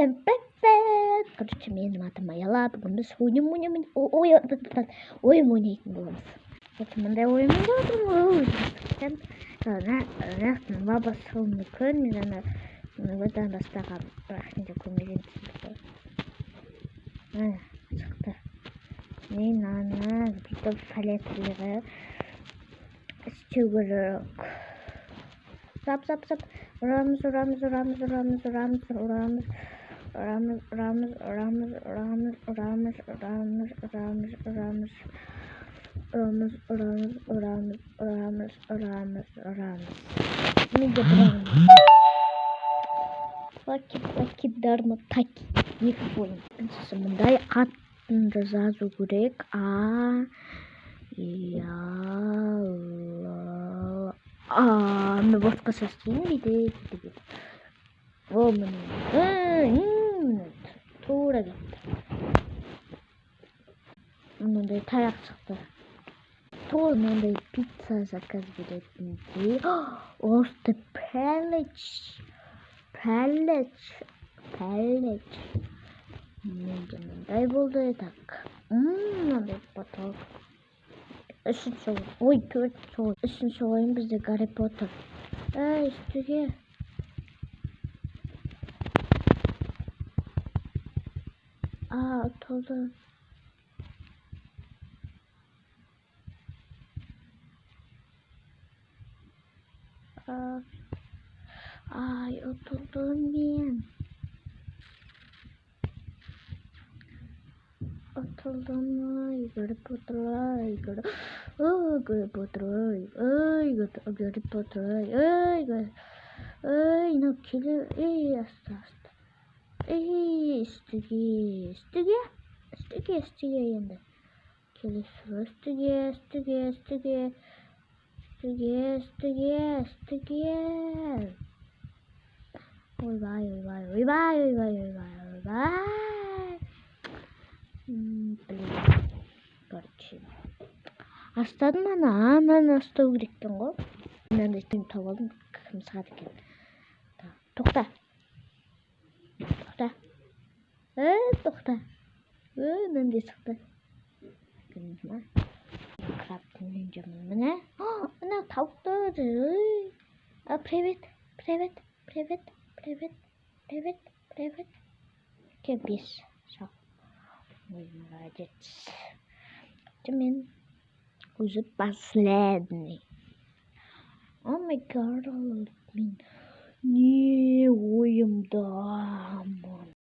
Всем привет! Короче, меня зовут Майя, бүгін біз ойын ойнайтын боламыз. Мындай ойын ойнайтын бабасы мүмкін, мен одан бастаған бірақ неге көрмеген шықты. Мен бүйтіп палетлері істеу керек. Зап. Урамыз. Неге бұрамыз? Таки, дарма, таки. Екі ойын. Мындай атынды жазу керек. Мен басқаша істейін дейді. О, міне. Тура кетті. Мынандай таяқ шықты. Тура мынандай пицца заказ беретіндей. Осты пәліч. Менде мындай болды. Так. Мынандай поток. Үшінші ойын. Ой, төртінші ойын. Үшінші ойын бізде Гарри Поттер. Үстіге. Отылды. Отылдым мен. Гарри Поттер. Мынау келе. Аста. Үстіге енді. Келесі үстіге. Ойбай. Блин. Короче. Астадым ананы астау кереккен ғой. Мынандай түйін тауып алдым. Кім сағады екен. Тоқта. Мынандай шықты. Краптың үйінжемін. Міне. Мына тауықтар. Привет. Бес. Ой, молодец. Мен уже последний. О май гад, мен не ойымдамын.